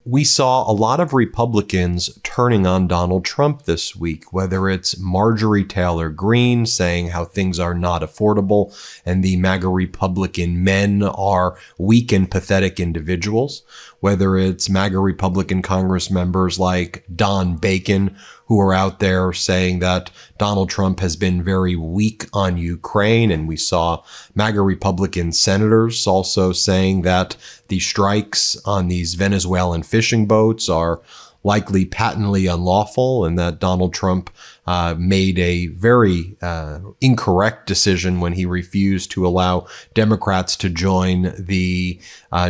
we saw a lot of Republicans turning on Donald Trump this week, whether it's Marjorie Taylor Greene saying how things are not affordable and the MAGA Republican men are weak and pathetic individuals, whether it's MAGA Republican Congress members like Don Bacon, who are out there saying that Donald Trump has been very weak on Ukraine. And we saw MAGA Republican senators also saying that the strikes on these Venezuelan fishing boats are likely patently unlawful and that Donald Trump made a very incorrect decision when he refused to allow Democrats to join the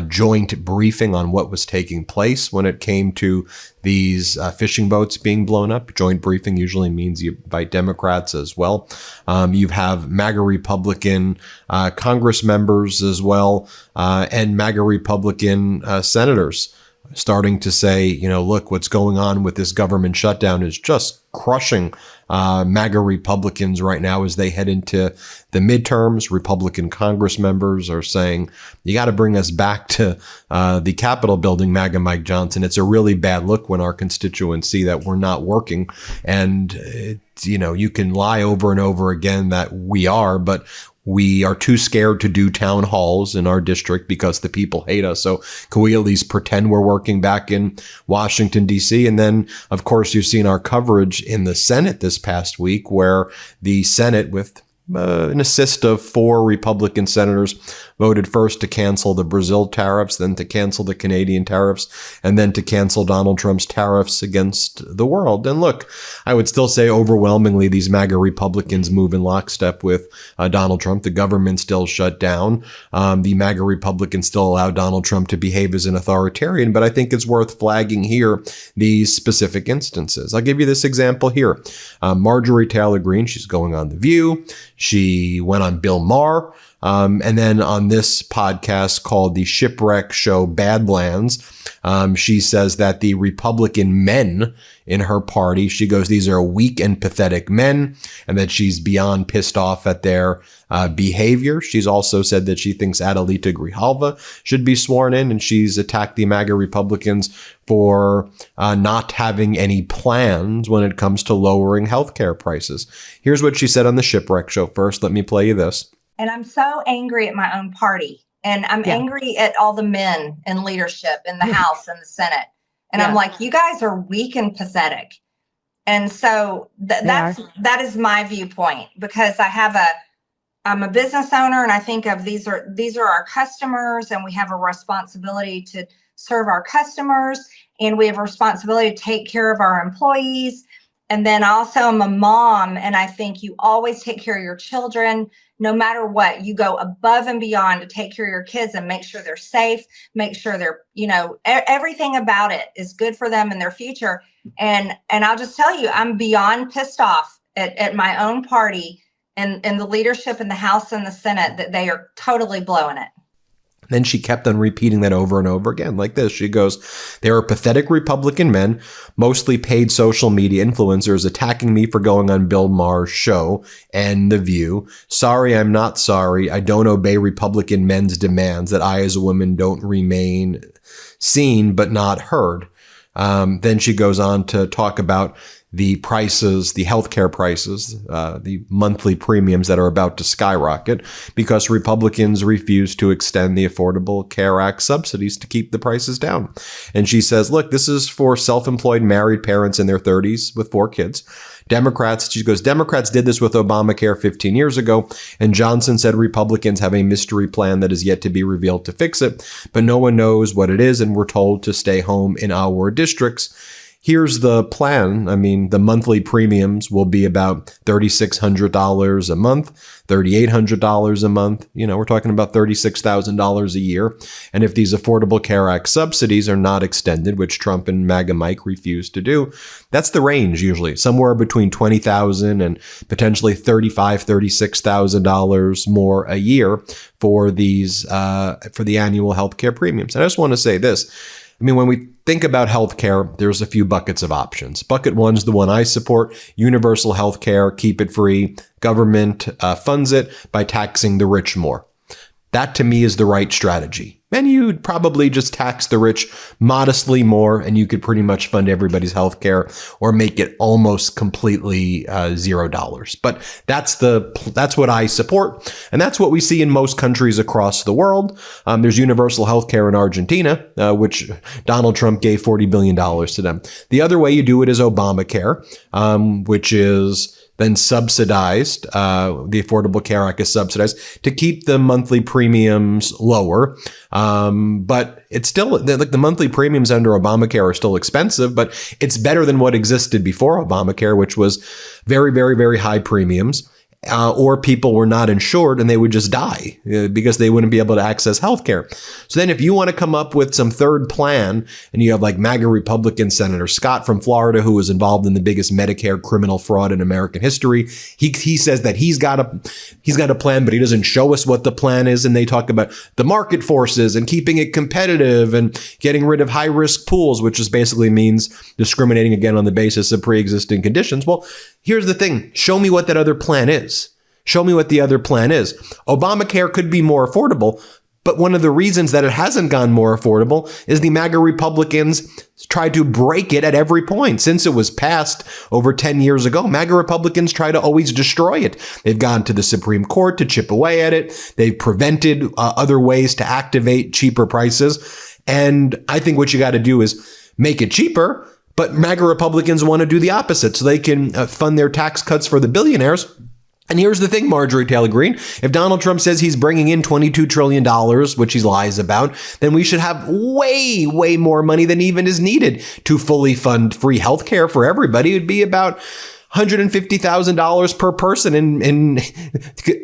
joint briefing on what was taking place when it came to these fishing boats being blown up. Joint briefing usually means you invite Democrats as well. You have MAGA Republican Congress members as well and MAGA Republican senators starting to say, you know, look, what's going on with this government shutdown is just crushing MAGA Republicans right now as they head into the midterms. Republican Congress members are saying, you got to bring us back to the Capitol building, MAGA Mike Johnson. It's a really bad look when our constituents see that we're not working. And, you know, you can lie over and over again that we are, but we are too scared to do town halls in our district because the people hate us. So can we at least pretend we're working back in Washington, D.C.? And then, of course, you've seen our coverage in the Senate this past week, where the Senate, with an assist of 4 Republican senators, voted first to cancel the Brazil tariffs, then to cancel the Canadian tariffs, and then to cancel Donald Trump's tariffs against the world. And look, I would still say overwhelmingly these MAGA Republicans move in lockstep with Donald Trump. The government still shut down. The MAGA Republicans still allow Donald Trump to behave as an authoritarian. But I think it's worth flagging here these specific instances. I'll give you this example here. Marjorie Taylor Greene, she's going on The View. She went on Bill Maher. And then on this podcast called The Shipwreck Show Badlands, she says that the Republican men in her party, she goes, these are weak and pathetic men, and that she's beyond pissed off at their behavior. She's also said that she thinks Adelita Grijalva should be sworn in, and she's attacked the MAGA Republicans for not having any plans when it comes to lowering healthcare prices. Here's what she said on The Shipwreck Show. First, let me play you this. And I'm so angry at my own party. And I'm angry at all the men in leadership in the House and the Senate. And I'm like, you guys are weak and pathetic. And so that is my viewpoint, because I'm a business owner, and I think of these are our customers, and we have a responsibility to serve our customers, and we have a responsibility to take care of our employees. And then also I'm a mom, and I think you always take care of your children. No matter what, you go above and beyond to take care of your kids and make sure they're safe, make sure they're, you know, everything about it is good for them and their future. And I'll just tell you, I'm beyond pissed off at my own party and the leadership in the House and the Senate that they are totally blowing it. Then she kept on repeating that over and over again like this. She goes, there are pathetic Republican men, mostly paid social media influencers, attacking me for going on Bill Maher's show and The View. Sorry, I'm not sorry. I don't obey Republican men's demands that I as a woman don't remain seen but not heard. Then she goes on to talk about the prices, the healthcare prices, the monthly premiums that are about to skyrocket because Republicans refuse to extend the Affordable Care Act subsidies to keep the prices down. And she says, look, this is for self-employed married parents in their 30s with 4 kids. She goes, Democrats did this with Obamacare 15 years ago, and Johnson said Republicans have a mystery plan that is yet to be revealed to fix it, but no one knows what it is, and we're told to stay home in our districts. Here's the plan. I mean, the monthly premiums will be about $3,600 a month, $3,800 a month. You know, we're talking about $36,000 a year. And if these Affordable Care Act subsidies are not extended, which Trump and MAGA Mike refuse to do, that's the range usually, somewhere between $20,000 and potentially $35,000, $36,000 more a year for these for the annual healthcare premiums. And I just want to say this. I mean, when we think about healthcare, there's a few buckets of options. Bucket one is the one I support, universal healthcare, keep it free. Government funds it by taxing the rich more. That to me is the right strategy. And you'd probably just tax the rich modestly more, and you could pretty much fund everybody's health care or make it almost completely $0. But that's what I support. And that's what we see in most countries across the world. There's universal health care in Argentina, which Donald Trump gave $40 billion to them. The other way you do it is Obamacare, which is then subsidized. The Affordable Care Act is subsidized to keep the monthly premiums lower. But it's still like the monthly premiums under Obamacare are still expensive, but it's better than what existed before Obamacare, which was very, very, very high premiums. Or people were not insured and they would just die because they wouldn't be able to access healthcare. So then if you want to come up with some third plan and you have like MAGA Republican Senator Scott from Florida, who was involved in the biggest Medicare criminal fraud in American history, he says that he's got a plan, but he doesn't show us what the plan is. And they talk about the market forces and keeping it competitive and getting rid of high risk pools, which just basically means discriminating again on the basis of pre-existing conditions. Well, here's the thing. Show me what that other plan is. Show me what the other plan is. Obamacare could be more affordable, but one of the reasons that it hasn't gone more affordable is the MAGA Republicans tried to break it at every point. Since it was passed over 10 years ago, MAGA Republicans try to always destroy it. They've gone to the Supreme Court to chip away at it. They've prevented other ways to activate cheaper prices. And I think what you got to do is make it cheaper. But MAGA Republicans want to do the opposite so they can fund their tax cuts for the billionaires. And here's the thing, Marjorie Taylor Greene, if Donald Trump says he's bringing in $22 trillion, which he lies about, then we should have way, way more money than even is needed to fully fund free health care for everybody. It would be about $150,000 per person in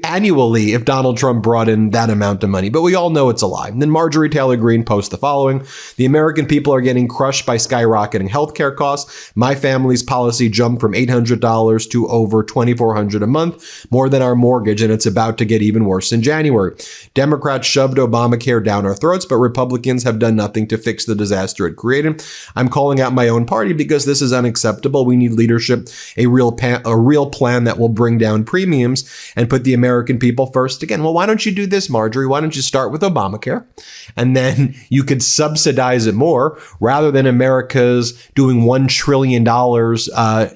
annually if Donald Trump brought in that amount of money. But we all know it's a lie. And then Marjorie Taylor Greene posts the following. The American people are getting crushed by skyrocketing healthcare costs. My family's policy jumped from $800 to over $2,400 a month, more than our mortgage, and it's about to get even worse in January. Democrats shoved Obamacare down our throats, but Republicans have done nothing to fix the disaster it created. I'm calling out my own party because this is unacceptable. We need leadership, a real plan that will bring down premiums and put the American people first again. Well, why don't you do this, Marjorie? Why don't you start with Obamacare? And then you could subsidize it more rather than America's doing $1 trillion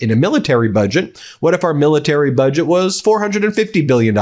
in a military budget. What if our military budget was $450 billion?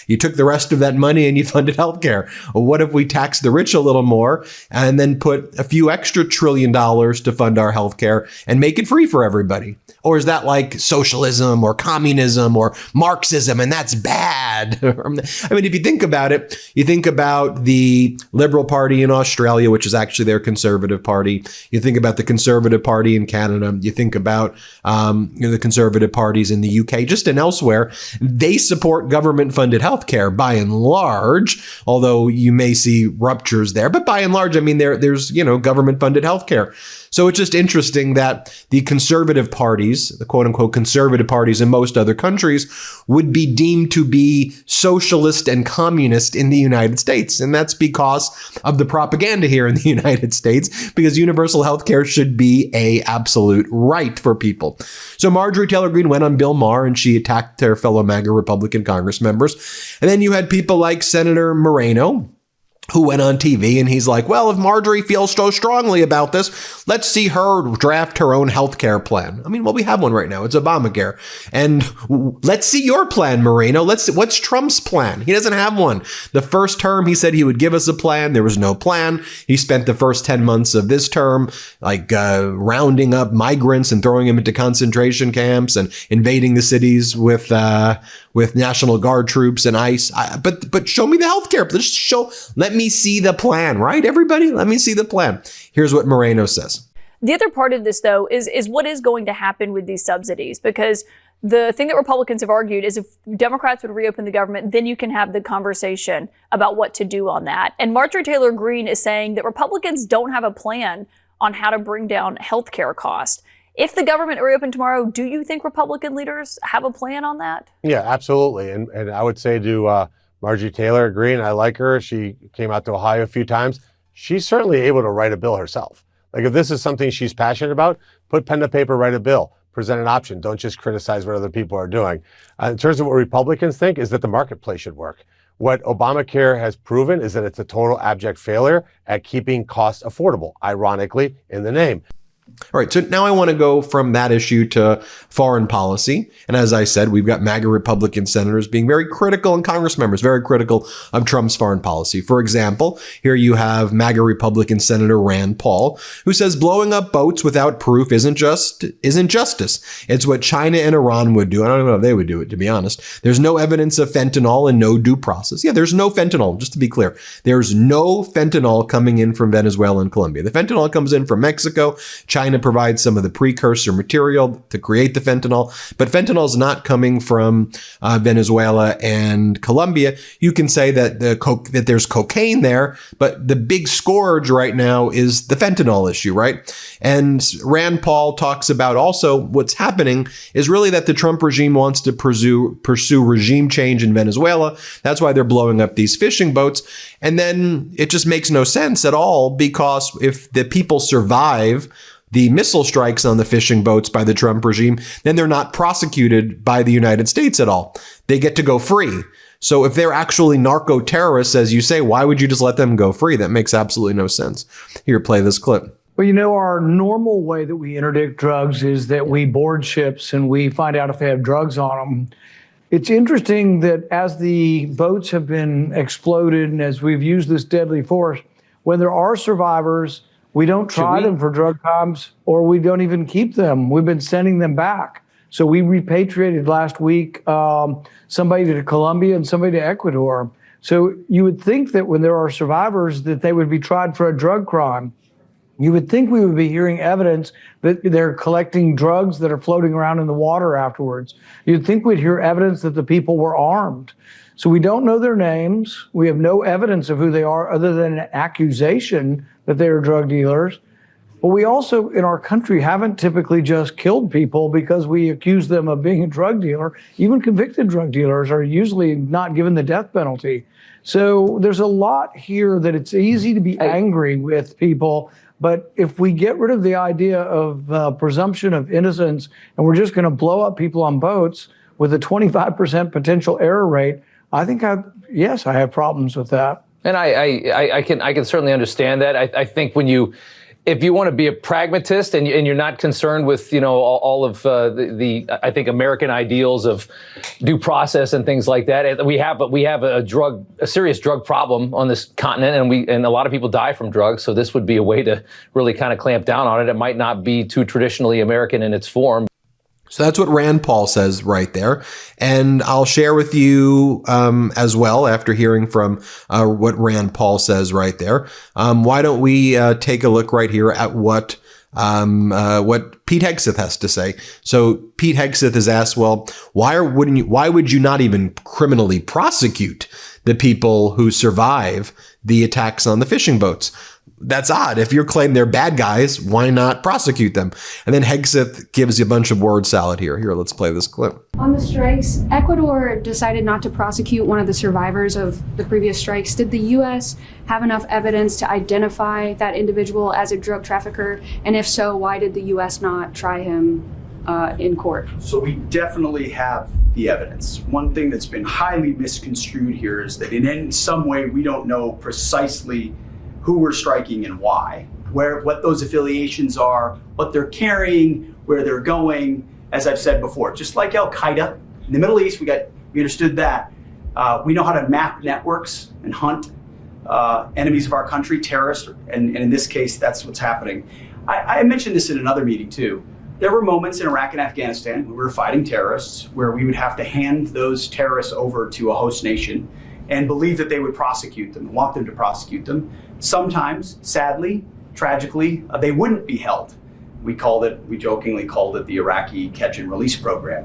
You took the rest of that money and you funded healthcare. Or what if we taxed the rich a little more and then put a few extra $1 trillion to fund our healthcare and make it free for everybody? Or is that like socialism or communism or Marxism, and that's bad? I mean, if you think about it, you think about the Liberal Party in Australia, which is actually their Conservative Party. You think about the Conservative Party in Canada. You think about the Conservative parties in the UK, just and elsewhere. They support government-funded healthcare by and large, although you may see ruptures there. But by and large, I mean, there's government-funded healthcare. So it's just interesting that the conservative parties, the quote unquote conservative parties in most other countries, would be deemed to be socialist and communist in the United States. And that's because of the propaganda here in the United States, because universal health care should be an absolute right for people. So Marjorie Taylor Greene went on Bill Maher and she attacked her fellow MAGA Republican Congress members. And then you had people like Senator Moreno, who went on TV and he's like, well, if Marjorie feels so strongly about this, let's see her draft her own healthcare plan. I mean, well, we have one right now. It's Obamacare. And let's see your plan, Moreno. What's Trump's plan? He doesn't have one. The first term, he said he would give us a plan. There was no plan. He spent the first 10 months of this term, rounding up migrants and throwing them into concentration camps and invading the cities with National Guard troops and ICE. But show me the healthcare. Let me see the plan, right? Everybody, let me see the plan. Here's what Moreno says. The other part of this, though, is what is going to happen with these subsidies, because the thing that Republicans have argued is if Democrats would reopen the government, then you can have the conversation about what to do on that. And Marjorie Taylor Greene is saying that Republicans don't have a plan on how to bring down healthcare costs. If the government reopened tomorrow, do you think Republican leaders have a plan on that? Yeah, absolutely. And I would say to Marjorie Taylor Greene, I like her. She came out to Ohio a few times. She's certainly able to write a bill herself. Like, if this is something she's passionate about, put pen to paper, write a bill, present an option. Don't just criticize what other people are doing. In terms of what Republicans think, is that the marketplace should work. What Obamacare has proven is that it's a total abject failure at keeping costs affordable, ironically, in the name. All right, so now I want to go from that issue to foreign policy. And as I said, we've got MAGA Republican senators being very critical and Congress members very critical of Trump's foreign policy. For example, here you have MAGA Republican Senator Rand Paul, who says blowing up boats without proof isn't justice. It's what China and Iran would do. I don't know if they would do it, to be honest. There's no evidence of fentanyl and no due process. Yeah, there's no fentanyl, just to be clear. There's no fentanyl coming in from Venezuela and Colombia. The fentanyl comes in from Mexico. China provides some of the precursor material to create the fentanyl, but fentanyl is not coming from Venezuela and Colombia. You can say that that there's cocaine there, but the big scourge right now is the fentanyl issue, right? And Rand Paul talks about also what's happening is really that the Trump regime wants to pursue regime change in Venezuela. That's why they're blowing up these fishing boats. And then it just makes no sense at all, because if the people survive the missile strikes on the fishing boats by the Trump regime, then they're not prosecuted by the United States at all. They get to go free. So if they're actually narco terrorists, as you say, why would you just let them go free? That makes absolutely no sense. Here, play this clip. Well, our normal way that we interdict drugs is that we board ships and we find out if they have drugs on them. It's interesting that as the boats have been exploded and as we've used this deadly force, when there are survivors, we don't try them for drug crimes, or we don't even keep them. We've been sending them back. So we repatriated last week somebody to Colombia and somebody to Ecuador. So you would think that when there are survivors that they would be tried for a drug crime. You would think we would be hearing evidence that they're collecting drugs that are floating around in the water afterwards. You'd think we'd hear evidence that the people were armed. So we don't know their names. We have no evidence of who they are other than an accusation that they are drug dealers. But we also, in our country, haven't typically just killed people because we accuse them of being a drug dealer. Even convicted drug dealers are usually not given the death penalty. So there's a lot here that it's easy to be angry with people. But if we get rid of the idea of presumption of innocence and we're just going to blow up people on boats with a 25% potential error rate, I think I have problems with that. And I can certainly understand that. I think if you want to be a pragmatist and you're not concerned with all of the I think American ideals of due process and things like that, we have a serious drug problem on this continent, and a lot of people die from drugs. So this would be a way to really kind of clamp down on it. It might not be too traditionally American in its form. So that's what Rand Paul says right there. And I'll share with you as well, after hearing from what Rand Paul says right there. Why don't we take a look right here at what Pete Hegseth has to say. So Pete Hegseth is asked, well, why would you not even criminally prosecute the people who survive the attacks on the fishing boats? That's odd. If you're claiming they're bad guys, why not prosecute them? And then Hegseth gives you a bunch of word salad here. Here, let's play this clip. On the strikes, Ecuador decided not to prosecute one of the survivors of the previous strikes. Did the U.S. have enough evidence to identify that individual as a drug trafficker? And if so, why did the U.S. not try him in court? So we definitely have the evidence. One thing that's been highly misconstrued here is that in some way we don't know precisely who we're striking and why, what those affiliations are, what they're carrying, where they're going. As I've said before, just like Al-Qaeda in the Middle East, we understood that. We know how to map networks and hunt enemies of our country, terrorists, and in this case, that's what's happening. I mentioned this in another meeting too. There were moments in Iraq and Afghanistan when we were fighting terrorists where we would have to hand those terrorists over to a host nation and believe that they would prosecute them, want them to prosecute them. Sometimes, sadly, tragically, they wouldn't be held. We jokingly called it the Iraqi catch and release program,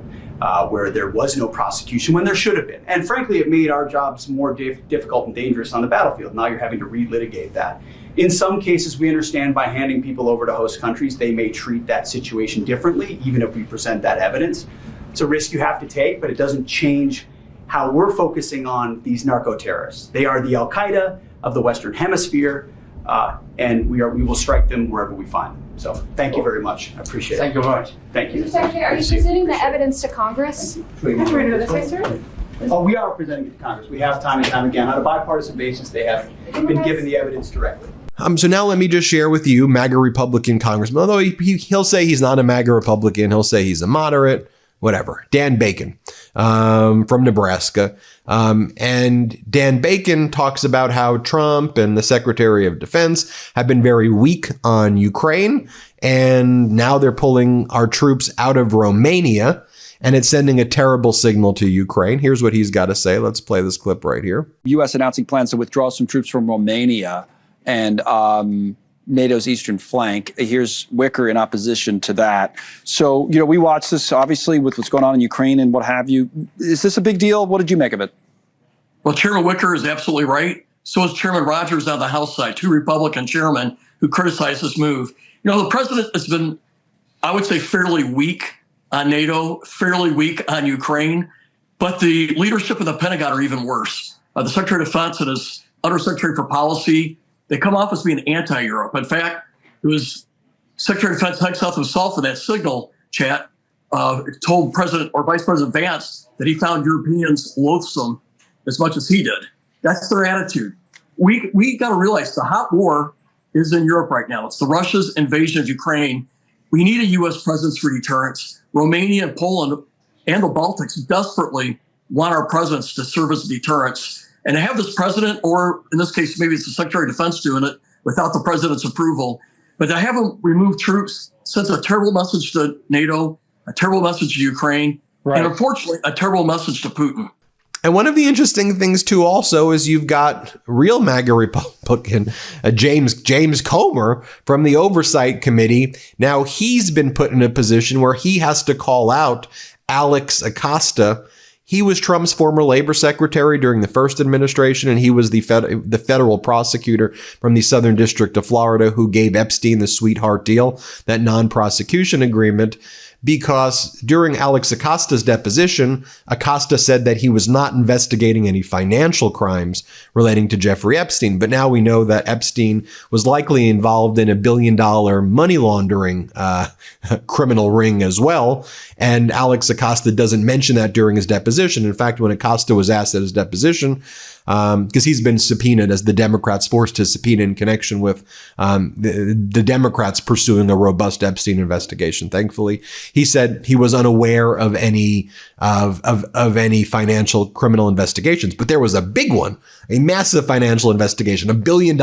where there was no prosecution when there should have been. And frankly, it made our jobs more difficult and dangerous on the battlefield. Now you're having to relitigate that. In some cases, we understand by handing people over to host countries, they may treat that situation differently, even if we present that evidence. It's a risk you have to take, but it doesn't change how we're focusing on these narco-terrorists. They are the Al-Qaeda of the Western Hemisphere, and we will strike them wherever we find them. So thank you very much. I appreciate it. Thank you very much. Thank you. Mr. Secretary, are you presenting the evidence to Congress? Can Oh, we are presenting it to Congress. We have time and time again. On a bipartisan basis, they have been given the evidence directly. So now let me just share with you, MAGA Republican Congressman, although he'll say he's not a MAGA Republican, he'll say he's a moderate, whatever. Dan Bacon from Nebraska. And Dan Bacon talks about how Trump and the Secretary of Defense have been very weak on Ukraine. And now they're pulling our troops out of Romania. And it's sending a terrible signal to Ukraine. Here's what he's got to say. Let's play this clip right here. U.S. announcing plans to withdraw some troops from Romania and NATO's eastern flank. Here's Wicker in opposition to that. So, we watch this, obviously, with what's going on in Ukraine and what have you. Is this a big deal? What did you make of it? Well, Chairman Wicker is absolutely right. So is Chairman Rogers on the House side, two Republican chairmen who criticized this move. The president has been, I would say, fairly weak on NATO, fairly weak on Ukraine, but the leadership of the Pentagon are even worse. The Secretary of Defense and his Undersecretary for Policy, they come off as being anti-Europe. In fact, it was Secretary of Defense Hexeth himself in that Signal chat told President or Vice President Vance that he found Europeans loathsome as much as he did. That's their attitude. We got to realize the hot war is in Europe right now. It's the Russia's invasion of Ukraine. We need a U.S. presence for deterrence. Romania and Poland and the Baltics desperately want our presence to serve as a deterrence. And to have this president, or in this case, maybe it's the Secretary of Defense doing it without the president's approval, but to have him remove troops sends a terrible message to NATO, a terrible message to Ukraine, and unfortunately, a terrible message to Putin. And one of the interesting things, too, also is you've got real MAGA Republican James Comer from the Oversight Committee. Now, he's been put in a position where he has to call out Alex Acosta. He was Trump's former labor secretary during the first administration, and he was the federal prosecutor from the Southern District of Florida who gave Epstein the sweetheart deal, that non-prosecution agreement. Because during Alex Acosta's deposition, Acosta said that he was not investigating any financial crimes relating to Jeffrey Epstein. But now we know that Epstein was likely involved in $1 billion money laundering criminal ring as well. And Alex Acosta doesn't mention that during his deposition. In fact, when Acosta was asked at his deposition, because he's been subpoenaed, as the Democrats forced his subpoena in connection with the Democrats pursuing a robust Epstein investigation. Thankfully, he said he was unaware of any of any financial criminal investigations, but there was a big one, a massive financial investigation, $1 billion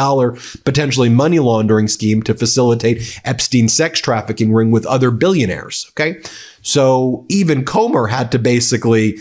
potentially money laundering scheme to facilitate Epstein's sex trafficking ring with other billionaires. Okay. So even Comer had to basically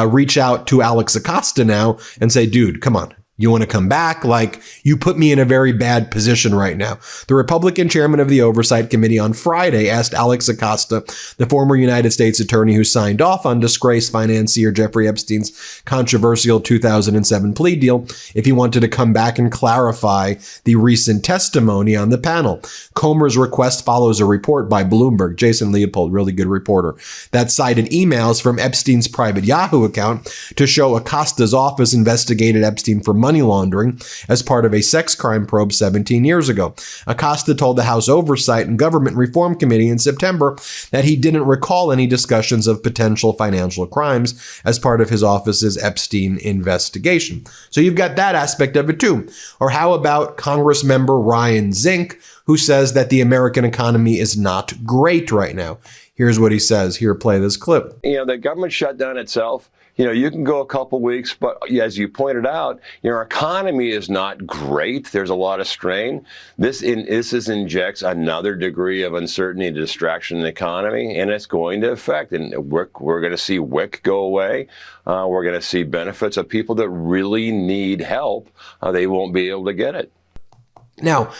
reach out to Alex Acosta now and say, dude, come on. You want to come back? Like, you put me in a very bad position right now. The Republican chairman of the Oversight Committee on Friday asked Alex Acosta, the former United States attorney who signed off on disgraced financier Jeffrey Epstein's controversial 2007 plea deal, if he wanted to come back and clarify the recent testimony on the panel. Comer's request follows a report by Bloomberg, Jason Leopold, really good reporter, that cited emails from Epstein's private Yahoo account to show Acosta's office investigated Epstein for money laundering as part of a sex crime probe 17 years ago. Acosta told the House Oversight and Government Reform Committee in September that he didn't recall any discussions of potential financial crimes as part of his office's Epstein investigation. So you've got that aspect of it too. Or how about Congress member Ryan Zink, who says that the American economy is not great right now? Here's what he says. Here, play this clip. The government shutdown itself, you can go a couple weeks, but as you pointed out, our economy is not great. There's a lot of strain. This injects another degree of uncertainty and distraction in the economy, and it's going to affect. And we're going to see WIC go away. We're going to see benefits of people that really need help. They won't be able to get it. Now,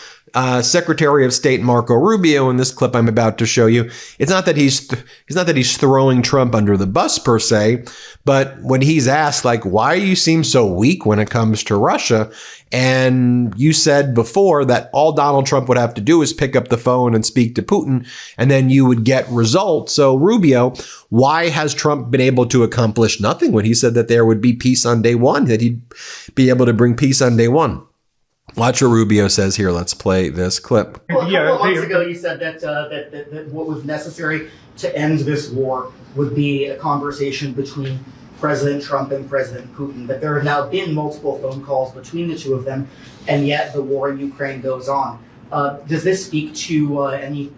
Secretary of State Marco Rubio, in this clip I'm about to show you, it's not that he's throwing Trump under the bus per se, but when he's asked, like, why you seem so weak when it comes to Russia, and you said before that all Donald Trump would have to do is pick up the phone and speak to Putin, and then you would get results. So Rubio, why has Trump been able to accomplish nothing when he said that there would be peace on day one, that he'd be able to bring peace on day one? Watch what Rubio says here. Let's play this clip. Well, a couple of months ago, you said that what was necessary to end this war would be a conversation between President Trump and President Putin, but there have now been multiple phone calls between the two of them, and yet the war in Ukraine goes on. Does this speak to any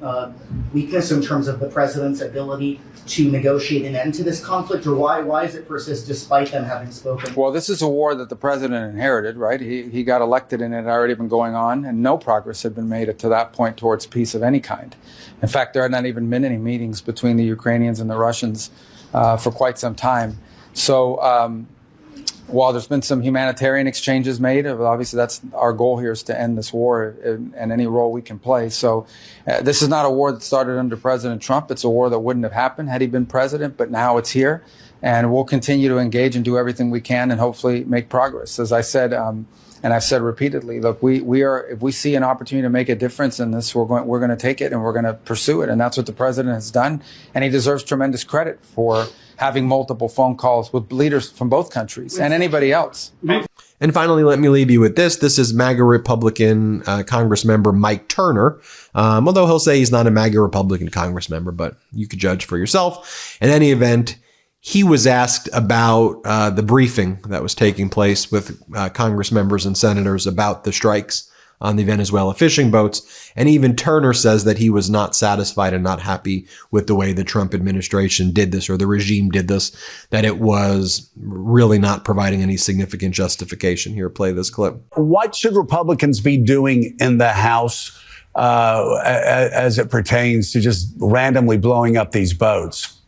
weakness in terms of the president's ability to negotiate an end to this conflict, or why does it persist despite them having spoken? Well, this is a war that the president inherited, right? He got elected and it had already been going on, and no progress had been made to that point towards peace of any kind. In fact, there had not even been any meetings between the Ukrainians and the Russians for quite some time. So while there's been some humanitarian exchanges made, obviously that's our goal here, is to end this war and any role we can play. So this is not a war that started under President Trump. It's a war that wouldn't have happened had he been president, but now it's here. And we'll continue to engage and do everything we can and hopefully make progress. As I said, and I've said repeatedly, look, we are, if we see an opportunity to make a difference in this, we're going to take it and we're going to pursue it. And that's what the president has done. And he deserves tremendous credit for having multiple phone calls with leaders from both countries and anybody else. And finally, let me leave you with this. This is MAGA Republican Congress member Mike Turner. Although he'll say he's not a MAGA Republican Congress member, but you could judge for yourself. In any event, he was asked about the briefing that was taking place with Congress members and senators about the strikes on the Venezuela fishing boats. And even Turner says that he was not satisfied and not happy with the way the Trump administration did this, or the regime did this, that it was really not providing any significant justification. Here, play this clip. What should Republicans be doing in the House as it pertains to just randomly blowing up these boats?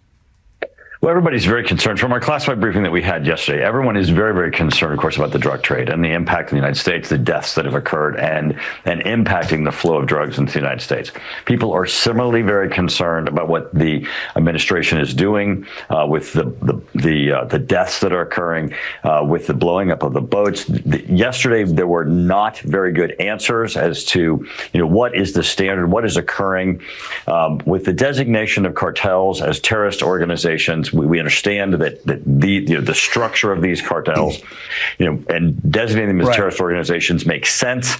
Well, everybody's very concerned. From our classified briefing that we had yesterday, everyone is very, very concerned, of course, about the drug trade and the impact in the United States, the deaths that have occurred, and impacting the flow of drugs into the United States. People are similarly very concerned about what the administration is doing with the deaths that are occurring, with the blowing up of the boats. Yesterday, there were not very good answers as to, what is the standard, what is occurring with the designation of cartels as terrorist organizations. We understand that the structure of these cartels, and designating them as terrorist organizations makes sense.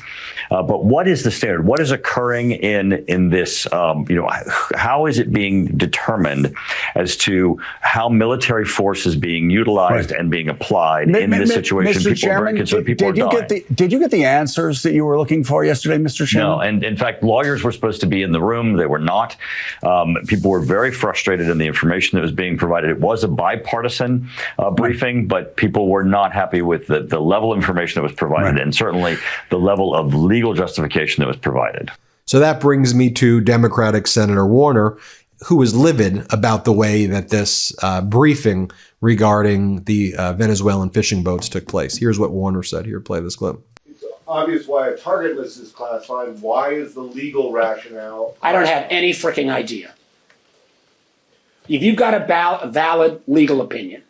But what is the standard? What is occurring in this? How is it being determined as to how military force is being utilized and being applied in this situation? Mr. Chairman, did you get the answers that you were looking for yesterday, Mr. Chairman? No, and in fact, lawyers were supposed to be in the room. They were not. People were very frustrated in the information that was being provided. It was a bipartisan briefing, but people were not happy with the level of information that was provided, and certainly the level of legal justification that was provided. So that brings me to Democratic Senator Warner, who was livid about the way that this briefing regarding the Venezuelan fishing boats took place. Here's what Warner said. Here, play this clip. It's obvious why a target list is classified. Why is the legal rationale? I don't have any freaking idea. If you've got a valid legal opinion,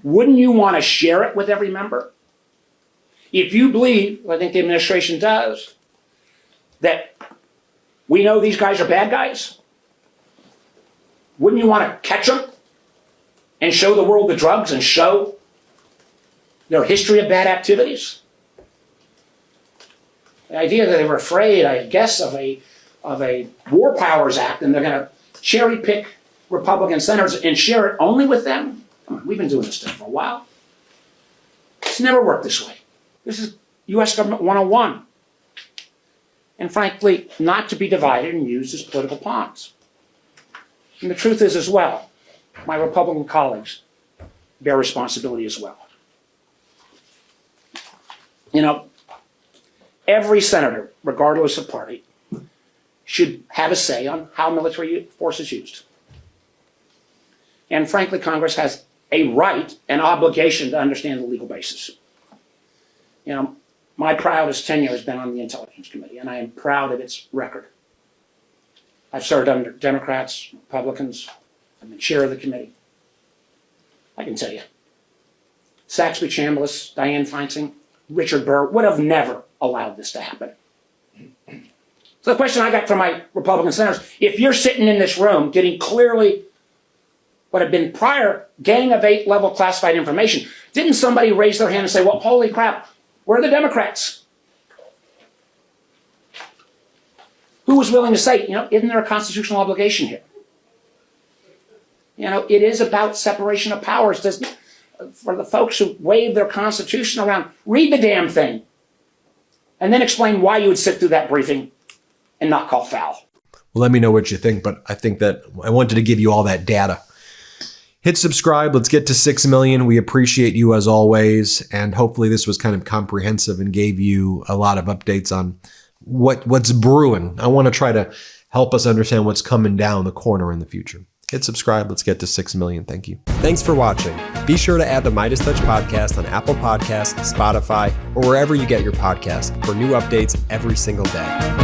wouldn't you want to share it with every member? If you believe, I think the administration does, that we know these guys are bad guys, wouldn't you want to catch them and show the world the drugs and show their history of bad activities? The idea that they were afraid, I guess, of a War Powers Act, and they're going to cherry pick Republican senators and share it only with them. Come on, we've been doing this stuff for a while. It's never worked this way. This is U.S. Government 101. And frankly, not to be divided and used as political pawns. And the truth is as well, my Republican colleagues bear responsibility as well. Every senator, regardless of party, should have a say on how military force is used. And frankly, Congress has a right and obligation to understand the legal basis. My proudest tenure has been on the Intelligence Committee, and I am proud of its record. I've served under Democrats, Republicans. I've been chair of the committee. I can tell you, Saxby Chambliss, Dianne Feinstein, Richard Burr would have never allowed this to happen. So the question I got from my Republican senators, if you're sitting in this room getting clearly what had been prior Gang of 8 level classified information, didn't somebody raise their hand and say, well, holy crap, where are the Democrats? Who was willing to say, isn't there a constitutional obligation here? It is about separation of powers. for the folks who wave their Constitution around, read the damn thing. And then explain why you would sit through that briefing and not call foul. Well, let me know what you think, but I think that I wanted to give you all that data. Hit subscribe. Let's get to 6 million. We appreciate you as always. And hopefully this was kind of comprehensive and gave you a lot of updates on what's brewing. I want to try to help us understand what's coming down the corner in the future. Hit subscribe. Let's get to 6 million. Thank you. Thanks for watching. Be sure to add the MeidasTouch podcast on Apple Podcasts, Spotify, or wherever you get your podcasts for new updates every single day.